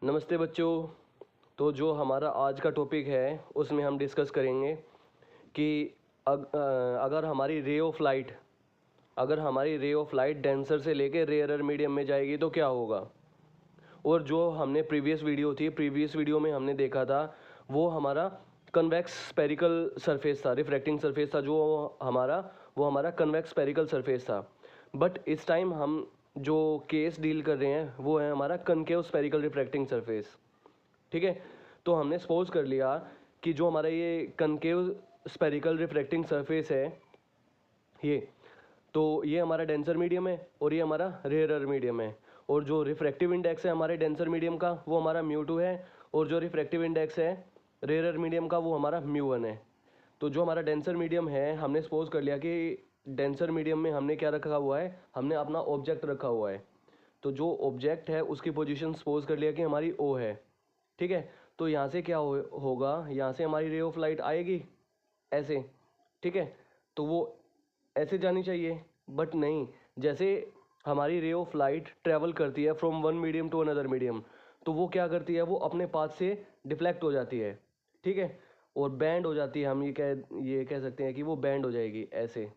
नमस्ते बच्चों। तो जो हमारा आज का टॉपिक है उसमें हम डिस्कस करेंगे कि अगर हमारी रे ऑफ लाइट डेंसर से लेके रेयरर मीडियम में जाएगी तो क्या होगा। और जो हमने प्रीवियस वीडियो में हमने देखा था वो हमारा कन्वेक्स स्पेरिकल सरफेस था, रिफ्रैक्टिंग सरफेस था जो हमारा कन्वेक्स स्पेरिकल सरफेस था। बट इस टाइम हम जो केस डील कर रहे हैं वो है हमारा कनकेव स्पेरिकल रिफ्रैक्टिंग सरफेस। ठीक है, तो हमने सपोज कर लिया कि जो हमारा ये कनकेव स्पेरिकल रिफ्रैक्टिंग सरफेस है ये हमारा डेंसर मीडियम है और ये हमारा रेयरर मीडियम है। और जो रिफ्रैक्टिव इंडेक्स है हमारे डेंसर मीडियम का वो हमारा μ2 है और जो रिफ्रैक्टिव इंडेक्स है रेयरर मीडियम का वो हमारा μ1 है। तो जो हमारा डेंसर मीडियम है हमने सपोज कर लिया कि डेंसर मीडियम में हमने क्या रखा हुआ है, हमने अपना ऑब्जेक्ट रखा हुआ है। तो जो ऑब्जेक्ट है उसकी पोजीशन सपोज कर लिया कि हमारी O है। ठीक है, तो यहाँ से क्या होगा, यहाँ से हमारी रे ऑफ लाइट आएगी ऐसे। ठीक है, तो वो ऐसे जानी चाहिए, बट नहीं, जैसे हमारी रे ऑफ लाइट ट्रेवल करती है from one medium to another medium, तो वो क्या करती है, वो अपने पाथ से डिफ्लेक्ट हो जाती है। ठीक है, और बैंड हो जाती है। हम ये कह सकते हैं कि वो बैंड हो जाएगी ऐसे।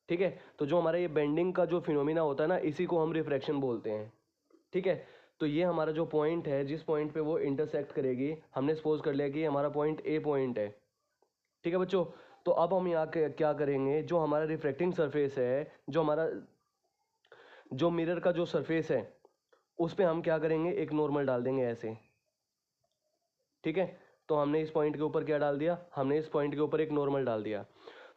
ठीक है, तो जो हमारा ये बेंडिंग का जो फिनोमिना होता है ना, इसी को हम रिफ्रैक्शन बोलते हैं। ठीक है, तो ये हमारा जो पॉइंट है, जिस पॉइंट पे वो इंटरसेक्ट करेगी, हमने सपोज कर लिया कि हमारा पॉइंट ए पॉइंट है। ठीक है बच्चों, तो अब हम यहाँ क्या करेंगे, जो हमारा रिफ्रैक्टिंग सरफेस है, जो मिरर का जो सरफेस है उस पर हम क्या करेंगे, एक नॉर्मल डाल देंगे ऐसे। ठीक है, तो हमने इस पॉइंट के ऊपर क्या डाल दिया, हमने इस पॉइंट के ऊपर एक नॉर्मल डाल दिया।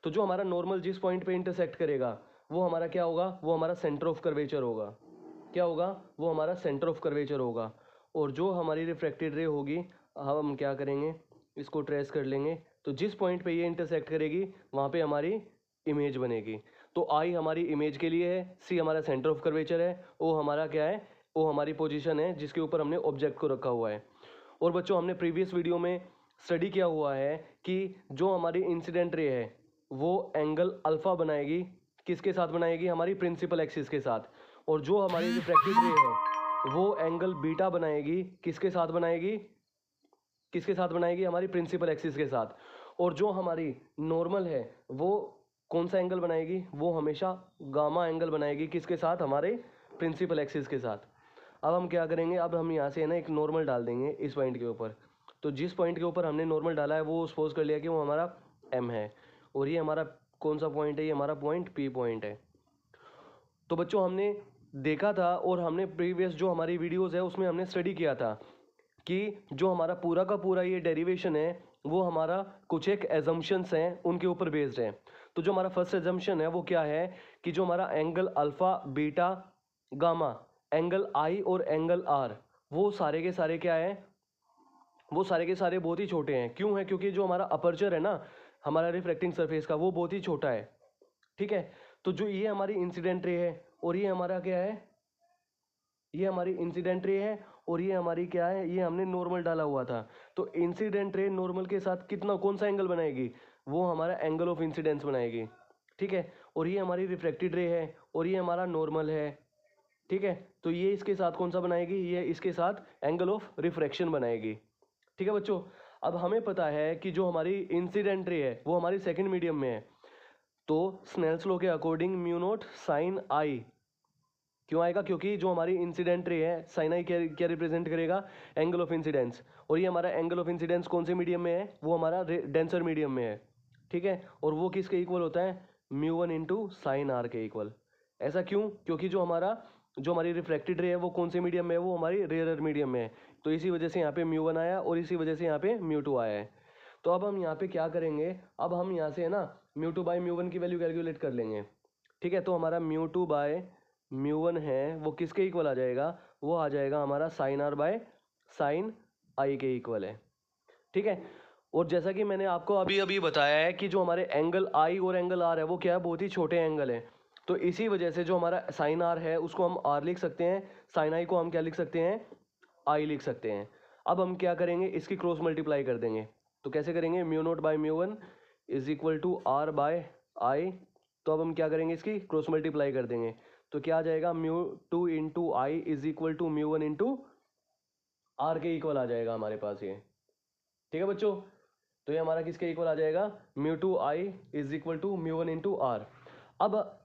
तो जो हमारा नॉर्मल जिस पॉइंट पे इंटरसेक्ट करेगा वो हमारा क्या होगा, वो हमारा सेंटर ऑफ कर्वेचर होगा। क्या होगा, वो हमारा सेंटर ऑफ कर्वेचर होगा। और जो हमारी रिफ्रैक्टेड रे होगी, हम क्या करेंगे, इसको ट्रेस कर लेंगे। तो जिस पॉइंट पे ये इंटरसेक्ट करेगी वहाँ पे हमारी इमेज बनेगी। तो आई हमारी इमेज के लिए है, सी हमारा सेंटर ऑफ कर्वेचर है, ओ हमारा क्या है, ओ हमारी पोजीशन है जिसके ऊपर हमने ऑब्जेक्ट को रखा हुआ है। और बच्चों हमने प्रीवियस वीडियो में स्टडी किया हुआ है कि जो हमारी इंसिडेंट रे है वो एंगल अल्फा बनाएगी, किसके साथ बनाएगी, हमारी प्रिंसिपल एक्सिस के साथ। और जो हमारी रिफ्रैक्टेड रे है वो एंगल बीटा बनाएगी, किसके साथ बनाएगी, हमारी प्रिंसिपल एक्सिस के साथ। और जो हमारी नॉर्मल है वो कौन सा एंगल बनाएगी, वो हमेशा गामा एंगल बनाएगी, किसके साथ, हमारे प्रिंसिपल एक्सिस के साथ। अब हम क्या करेंगे, अब हम यहाँ से है ना एक नॉर्मल डाल देंगे इस पॉइंट के ऊपर। तो जिस पॉइंट के ऊपर हमने नॉर्मल डाला है वो सपोज कर लिया कि वो हमारा M है। और ये हमारा कौन सा पॉइंट है, ये हमारा पॉइंट P पॉइंट है। तो बच्चों हमने देखा था और हमने प्रीवियस जो हमारी वीडियोस है उसमें हमने स्टडी किया था कि जो हमारा पूरा का पूरा ये डेरिवेशन है वो हमारा कुछ एक एजम्पशंस हैं उनके ऊपर बेस्ड है। तो जो हमारा फर्स्ट एजम्पशन है वो क्या है कि जो हमारा angle alpha beta gamma, angle I और एंगल आर, वो सारे के सारे क्या है, वो सारे के सारे बहुत ही छोटे हैं। क्यों है, क्योंकि जो हमारा अपर्चर है ना हमारा रिफ्रैक्टिंग सरफेस का वो बहुत ही छोटा है। ठीक है, तो जो ये हमारी इंसिडेंट रे है और ये हमारा क्या है, ये हमारी इंसिडेंट रे है और ये हमारी क्या है, ये हमने नॉर्मल डाला हुआ था। तो इंसिडेंट रे नॉर्मल के साथ कितना कौन सा एंगल बनाएगी, वो हमारा एंगल ऑफ इंसिडेंस बनाएगी। ठीक है, और ये हमारी रिफ्लेक्टेड रे है और ये हमारा नॉर्मल है। ठीक है, तो ये इसके साथ कौन सा बनाएगी, ये इसके साथ एंगल ऑफ रिफ्रैक्शन बनाएगी। ठीक है बच्चों, अब हमें पता है कि जो हमारी इंसिडेंट रे है वो हमारी सेकंड मीडियम में है। तो स्नेल्स लॉ के अकॉर्डिंग म्यू नॉट साइन आई क्यों आएगा, क्योंकि जो हमारी इंसिडेंट रे है साइन आई क्या रिप्रेजेंट करेगा, एंगल ऑफ इंसिडेंस। और ये हमारा एंगल ऑफ इंसिडेंस कौन से मीडियम में है, वो हमारा डेंसर मीडियम में है। ठीक है, और वो किसके इक्वल होता है, μ1 इंटू साइन आर के इक्वल। ऐसा क्यों, क्योंकि जो हमारी रिफ्रैक्टेड रे है वो कौन से मीडियम में है, वो हमारी रेयरर मीडियम में है। तो इसी वजह से यहाँ पे μ1 आया और इसी वजह से यहाँ पे μ2 आया है। तो अब हम यहाँ पे क्या करेंगे, अब हम यहाँ से है ना μ2 बाई μ1 की वैल्यू कैलकुलेट कर लेंगे। ठीक है, तो हमारा μ2 बाय μ1 है वो किसके इक्वल आ जाएगा, वो आ जाएगा हमारा साइन आर बाय साइन आई के इक्वल है। ठीक है, और जैसा कि मैंने आपको अभी अभी बताया है कि जो हमारे एंगल आई और एंगल आर है वो क्या है, बहुत ही छोटे एंगल है। तो इसी वजह से जो हमारा साइन आर है उसको हम आर लिख सकते हैं, साइन आई को हम क्या लिख सकते हैं, आई लिख सकते हैं। अब हम क्या करेंगे, इसकी क्रॉस मल्टीप्लाई कर देंगे। तो कैसे करेंगे, mu naught by μ1 is equal to R by I. तो अब हम क्या करेंगे, इसकी क्रॉस मल्टीप्लाई कर देंगे। तो क्या आ जाएगा, μ2 into I is equal to μ1 into R के इक्वल आ जाएगा हमारे पास ये। ठीक है बच्चों, तो ये हमारा किसके इक्वल आ जाएगा, mu two I is equal to mu one into R. अब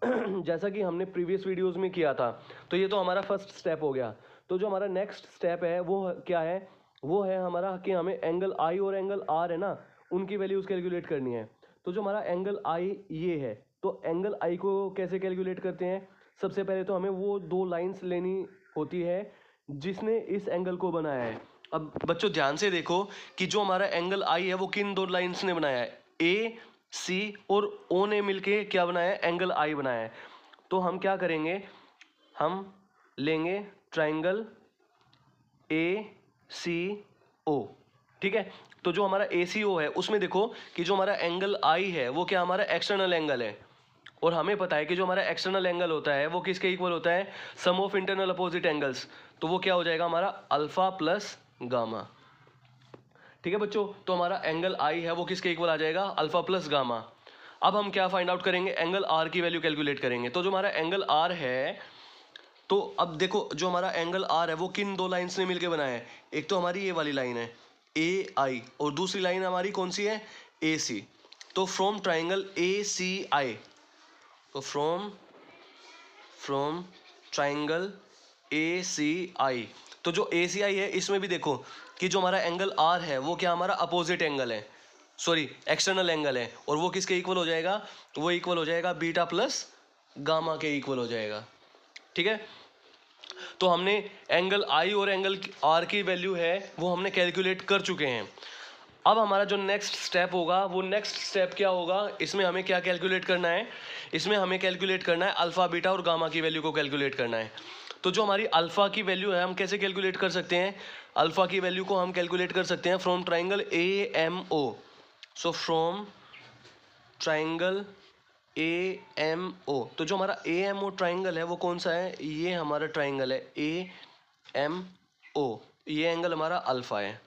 जैसा कि हमने प्रीवियस वीडियोस में किया था, तो ये तो हमारा फर्स्ट स्टेप हो गया। तो जो हमारा नेक्स्ट स्टेप है वो क्या है, वो है हमारा कि हमें एंगल आई और एंगल आर है ना, उनकी वैल्यूज कैलकुलेट करनी है। तो जो हमारा एंगल आई ये है, तो एंगल आई को कैसे कैलकुलेट करते हैं, सबसे पहले तो हमें वो दो लाइंस लेनी होती है जिसने इस एंगल को बनाया है। अब बच्चों ध्यान से देखो कि जो हमारा एंगल आई है वो किन दो लाइंस ने बनाया है, ए सी और ओ ने मिलके क्या बनाया है, एंगल आई बनाया है। तो हम क्या करेंगे, हम लेंगे ट्राइंगल ए सी ओ। ठीक है, तो जो हमारा ए सी ओ है उसमें देखो कि जो हमारा एंगल आई है वो क्या हमारा एक्सटर्नल एंगल है, और हमें पता है कि जो हमारा एक्सटर्नल एंगल होता है वो किसके इक्वल होता है, सम ऑफ इंटरनल अपोजिट एंगल्स। तो वो क्या हो जाएगा हमारा अल्फा प्लस गामा। ठीक है बच्चों, तो हमारा एंगल आई है वो किसके इक्वल आ जाएगा, अल्फा प्लस गामा। अब हम क्या फाइंड आउट करेंगे, एंगल आर की वैल्यू कैलकुलेट करेंगे। तो जो हमारा एंगल आर है, तो अब देखो जो हमारा एंगल आर है वो किन दो लाइंस ने मिलकर बनाया है, एक तो हमारी ये वाली लाइन है ए आई, और दूसरी लाइन हमारी कौन सी है, ए सी। तो फ्रॉम ट्राइंगल ए सी आई, तो फ्रॉम ट्राइंगल ए सी आई, तो जो ए सी आई है इसमें भी देखो कि जो हमारा एंगल आर है वो क्या हमारा अपोजिट एंगल है, सॉरी एक्सटर्नल एंगल है, और वो किसके इक्वल हो जाएगा, वो इक्वल हो जाएगा बीटा प्लस गामा के इक्वल हो जाएगा। ठीक है, तो हमने एंगल आई और एंगल आर की वैल्यू है वो हमने कैलकुलेट कर चुके हैं। अब हमारा जो नेक्स्ट स्टेप होगा, वो नेक्स्ट स्टेप क्या होगा, इसमें हमें क्या कैलकुलेट करना है, इसमें हमें कैलकुलेट करना है अल्फा बीटा और गामा की वैल्यू को कैलकुलेट करना है। तो जो हमारी अल्फा की वैल्यू है हम कैसे कैलकुलेट कर सकते हैं, अल्फा की वैल्यू को हम कैलकुलेट कर सकते हैं from triangle A M O. So from triangle A M O, तो जो हमारा ए एम ओ ट्राइंगल है वो कौन सा है, ये हमारा ट्राइंगल है ए एम ओ, ये एंगल हमारा अल्फा है।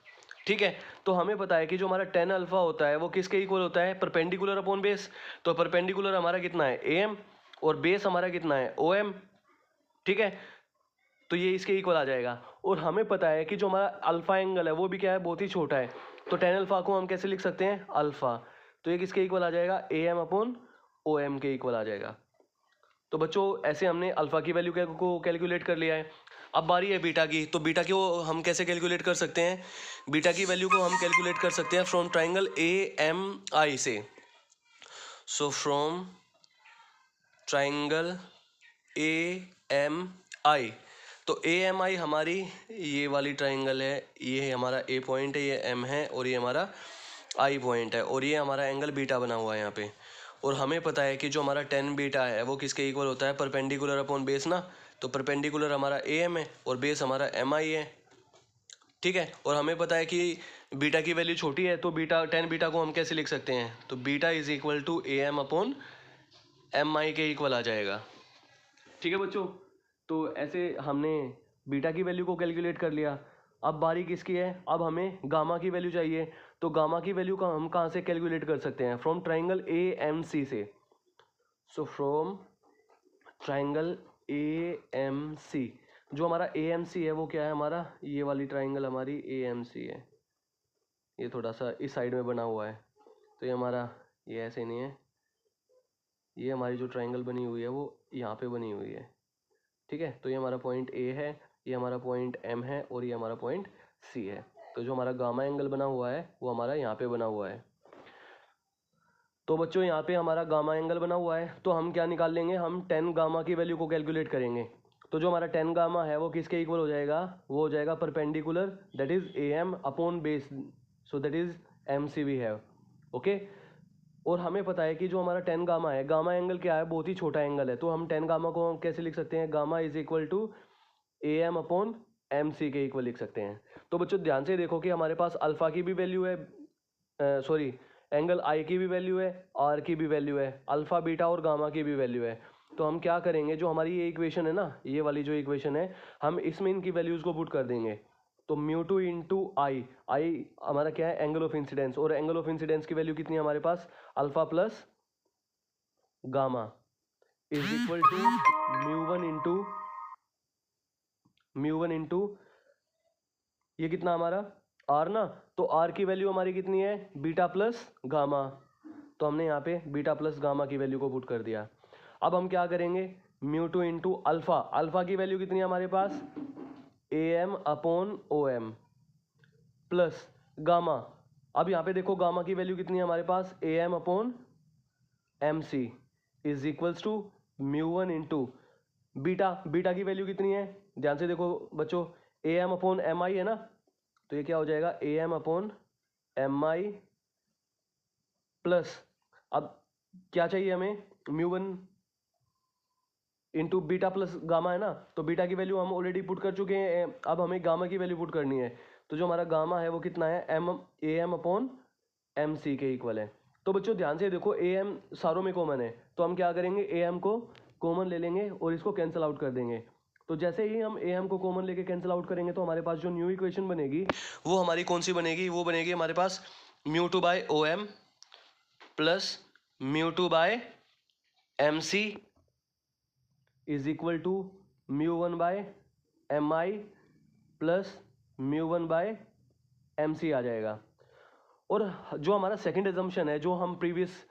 ठीक है, तो हमें पता है कि जो हमारा टेन अल्फा होता है वो किसके इक्वल होता है, परपेंडिकुलर अपॉन बेस। तो परपेंडिकुलर हमारा कितना है, ए एम, और बेस हमारा कितना है, ओ एम। ठीक है, तो ये इसके इक्वल आ जाएगा। और हमें पता है कि जो हमारा अल्फा एंगल है वो भी क्या है, बहुत ही छोटा है। तो टेन अल्फा को हम कैसे लिख सकते हैं, अल्फा। तो ये किसके इक्वल आ जाएगा, A M upon O M के इक्वल आ जाएगा। तो बच्चों ऐसे हमने अल्फा की वैल्यू को कैलकुलेट कर लिया है। अब बारी है बीटा की, तो बीटा को हम कैसे कैलकुलेट कर सकते हैं, बीटा की वैल्यू को हम कैलकुलेट कर सकते हैं from triangle A M I से। So from triangle A M I, तो ए एम आई हमारी ये वाली ट्राइंगल है, ये हमारा ए पॉइंट है, ये एम है, और ये हमारा आई पॉइंट है, और ये हमारा एंगल बीटा बना हुआ है यहाँ पे। और हमें पता है कि जो हमारा टेन बीटा है वो किसके इक्वल होता है, परपेंडिकुलर अपॉन बेस ना। तो परपेंडिकुलर हमारा ए एम है और बेस हमारा एम आई है। ठीक है, और हमें पता है कि बीटा की वैल्यू छोटी है, तो बीटा टेन बीटा को हम कैसे लिख सकते हैं, तो beta is equal to A M upon M I के इक्वल आ जाएगा। ठीक है बच्चों, तो ऐसे हमने बीटा की वैल्यू को कैलकुलेट कर लिया। अब बारी किसकी है, अब हमें गामा की वैल्यू चाहिए। तो गामा की वैल्यू का हम कहाँ से कैलकुलेट कर सकते हैं, from triangle A M C से। So from triangle A M C, जो हमारा ए एम सी है वो क्या है हमारा, ये वाली ट्राइंगल हमारी ए एम सी है, ये थोड़ा सा इस साइड में बना हुआ है। तो ये हमारा, ये ऐसे नहीं है, ये हमारी जो ट्राइंगल बनी हुई है वो यहाँ पे बनी हुई है। ठीक है, तो ये हमारा पॉइंट ए है, ये हमारा पॉइंट एम है, और ये हमारा पॉइंट सी है। तो जो हमारा गामा एंगल बना हुआ है वो हमारा यहाँ पे बना हुआ है। तो बच्चों यहाँ पे हमारा गामा एंगल बना हुआ है, तो हम क्या निकाल लेंगे, हम टेन गामा की वैल्यू को कैलकुलेट करेंगे। तो जो हमारा टेन गामा है वो किसके इक्वल हो जाएगा, वो हो जाएगा perpendicular, that is A M upon base, so that is M C we have. Okay, और हमें पता है कि जो हमारा टेन गामा है, गामा एंगल क्या है, बहुत ही छोटा एंगल है। तो हम टेन गामा को हम कैसे लिख सकते हैं, gamma is equal to A M upon M C के इक्वल लिख सकते हैं। तो बच्चों ध्यान से देखो कि हमारे पास अल्फा की भी वैल्यू है, सॉरी एंगल आई की भी वैल्यू है, आर की भी वैल्यू है, अल्फा बीटा और गामा की भी वैल्यू है। तो हम क्या करेंगे, जो हमारी ये इक्वेशन है ना, ये वाली जो इक्वेशन है, हम इसमें इनकी वैल्यूज़ को पुट कर देंगे। तो mu two into I, I हमारा क्या है, एंगल ऑफ इंसिडेंस, और एंगल ऑफ इंसिडेंस की वैल्यू कितनी है हमारे पास, alpha plus gamma is equal to mu one into ये कितना हमारा आर ना, तो आर की वैल्यू हमारी कितनी है, बीटा प्लस गामा, तो हमने यहाँ पे बीटा प्लस गामा की वैल्यू को पुट कर दिया। अब हम क्या करेंगे, mu two into alpha, alpha की वैल्यू कितनी है हमारे पास, A M upon O M plus gamma. अब यहाँ पे देखो गामा की वैल्यू कितनी है हमारे पास, A M upon M C is equals to mu one into beta, beta की वैल्यू कितनी है, ध्यान से देखो बच्चों, A M upon M I है ना, तो ये क्या हो जाएगा, A M upon M I plus, अब क्या चाहिए हमें, mu one into beta plus gamma है ना, तो बीटा की वैल्यू हम ऑलरेडी पुट कर चुके हैं, अब हमें गामा की वैल्यू पुट करनी है। तो जो हमारा गामा है वो कितना है, M A M upon M C के इक्वल है। तो बच्चों ध्यान से देखो, ए एम सारों में कॉमन है, तो हम क्या करेंगे, ए एम को कॉमन ले लेंगे और इसको कैंसिल आउट कर देंगे। तो जैसे ही हम ए एम को कॉमन लेके कैंसिल आउट करेंगे तो हमारे पास जो न्यू इक्वेशन बनेगी वो हमारी कौन सी बनेगी, वो बनेगी हमारे पास mu two by O M plus mu two by M C is equal to mu one by M I plus mu one by M C आ जाएगा। और जो हमारा सेकंड एजम्पशन है, जो हम प्रीवियस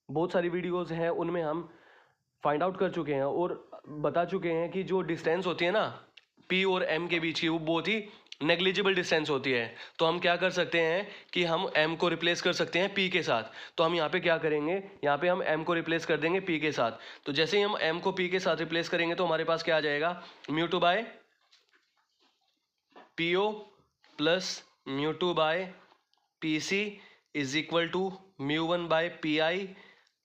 बहुत सारी वीडियोस हैं उनमें हम फाइंड आउट कर चुके हैं और बता चुके हैं कि जो डिस्टेंस होती है ना पी और एम के बीच की, वो बहुत ही नेग्लिजिबल डिस्टेंस होती है। तो हम क्या कर सकते हैं कि हम m को रिप्लेस कर सकते हैं p के साथ। तो हम यहाँ पे क्या करेंगे, यहाँ पे हम m को रिप्लेस कर देंगे p के साथ। तो जैसे ही हम m को p के साथ रिप्लेस करेंगे तो हमारे पास क्या आ जाएगा, mu two by P O plus mu two by P C is equal to mu one by P I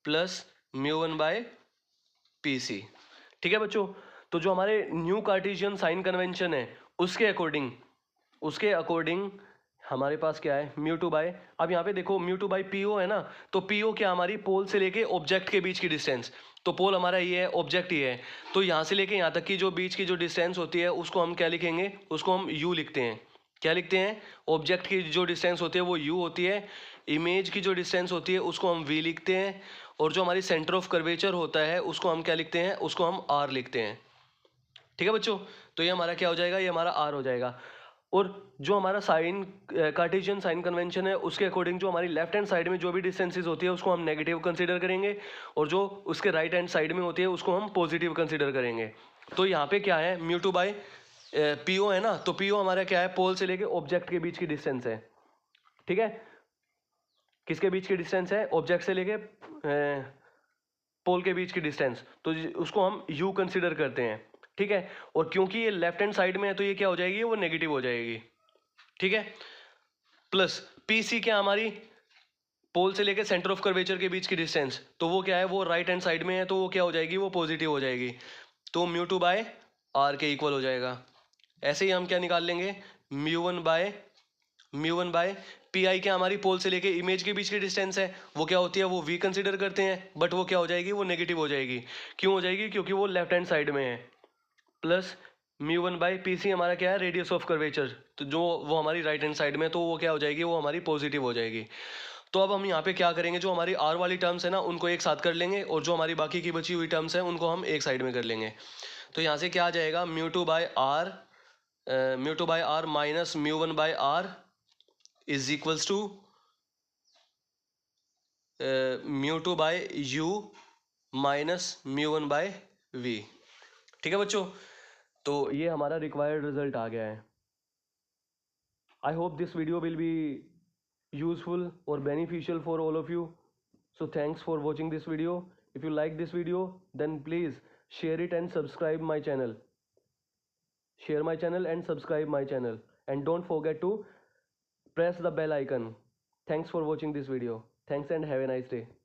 plus mu one by P C. ठीक है बच्चों, तो जो हमारे न्यू कार्टेशियन साइन कन्वेंशन है उसके अकॉर्डिंग हमारे पास क्या है, म्यू टू बाय, अब यहाँ पे देखो mu two by P O है ना, तो पी ओ क्या हमारी पोल से लेके ऑब्जेक्ट के बीच की डिस्टेंस, तो पोल हमारा ये है, ऑब्जेक्ट ये है, तो यहाँ से लेके यहाँ तक की जो बीच की जो डिस्टेंस होती है उसको हम क्या लिखेंगे, उसको हम यू लिखते हैं। क्या लिखते हैं, ऑब्जेक्ट की जो डिस्टेंस होती है वो यू होती है, इमेज की जो डिस्टेंस होती है उसको हम वी लिखते हैं, और जो हमारी सेंटर ऑफ कर्वेचर होता है उसको हम क्या लिखते हैं, उसको हम आर लिखते हैं। ठीक है बच्चों, तो ये हमारा क्या हो जाएगा, ये हमारा आर हो जाएगा। और जो हमारा साइन कार्टेशियन साइन कन्वेंशन है उसके अकॉर्डिंग जो हमारी लेफ्ट हैंड साइड में जो भी डिस्टेंसेस होती है उसको हम नेगेटिव कंसीडर करेंगे, और जो उसके राइट हैंड साइड में होती है उसको हम पॉजिटिव कंसीडर करेंगे। तो यहाँ पे क्या है, mu two by P O है ना, तो पी ओ हमारा क्या है, पोल से लेके ऑब्जेक्ट के बीच की डिस्टेंस है। ठीक है, किसके बीच की डिस्टेंस है, ऑब्जेक्ट से लेके पोल के बीच की डिस्टेंस, तो उसको हम u कंसीडर करते हैं। ठीक है, और क्योंकि ये लेफ्ट हैंड साइड में है तो ये क्या हो जाएगी, वो नेगेटिव हो जाएगी। ठीक है, प्लस पी सी क्या हमारी पोल से लेके सेंटर ऑफ कर्वेचर के बीच की डिस्टेंस, तो वो क्या है, वो राइट हैंड साइड में है, तो वो क्या हो जाएगी, वो पॉजिटिव हो जाएगी, तो म्यू टू बाय आर के इक्वल हो जाएगा। ऐसे ही हम क्या निकाल लेंगे, म्यू वन बाय पी आई क्या हमारी पोल से लेके इमेज के बीच की डिस्टेंस है, वो क्या होती है, वो वी कंसीडर करते हैं, बट वो क्या हो जाएगी, वो नेगेटिव हो जाएगी। क्यों हो जाएगी, क्योंकि वो लेफ्ट हैंड साइड में है, plus mu one by P C हमारा क्या है, रेडियस ऑफ कर्वेचर, तो जो वो हमारी राइट हैंड साइड में, तो वो क्या हो जाएगी, वो हमारी पॉजिटिव हो जाएगी। तो अब हम यहाँ पे क्या करेंगे, जो हमारी आर वाली टर्म्स है ना उनको एक साथ कर लेंगे, और जो हमारी बाकी की बची हुई टर्म्स हैं उनको हम एक साइड में कर लेंगे। तो यहाँ से क्या आ जाएगा, mu two by R minus mu one by R is equals to mu two by U minus mu one by V. ठीक है बच्चों, तो ये हमारा रिक्वायर्ड रिजल्ट आ गया है। I hope this video will be useful और beneficial for all of you. So thanks for watching this video. If you like this video, then please share it and subscribe my channel. Share my channel and subscribe my channel. And don't forget to press the bell icon. Thanks for watching this video. Thanks and have a nice day.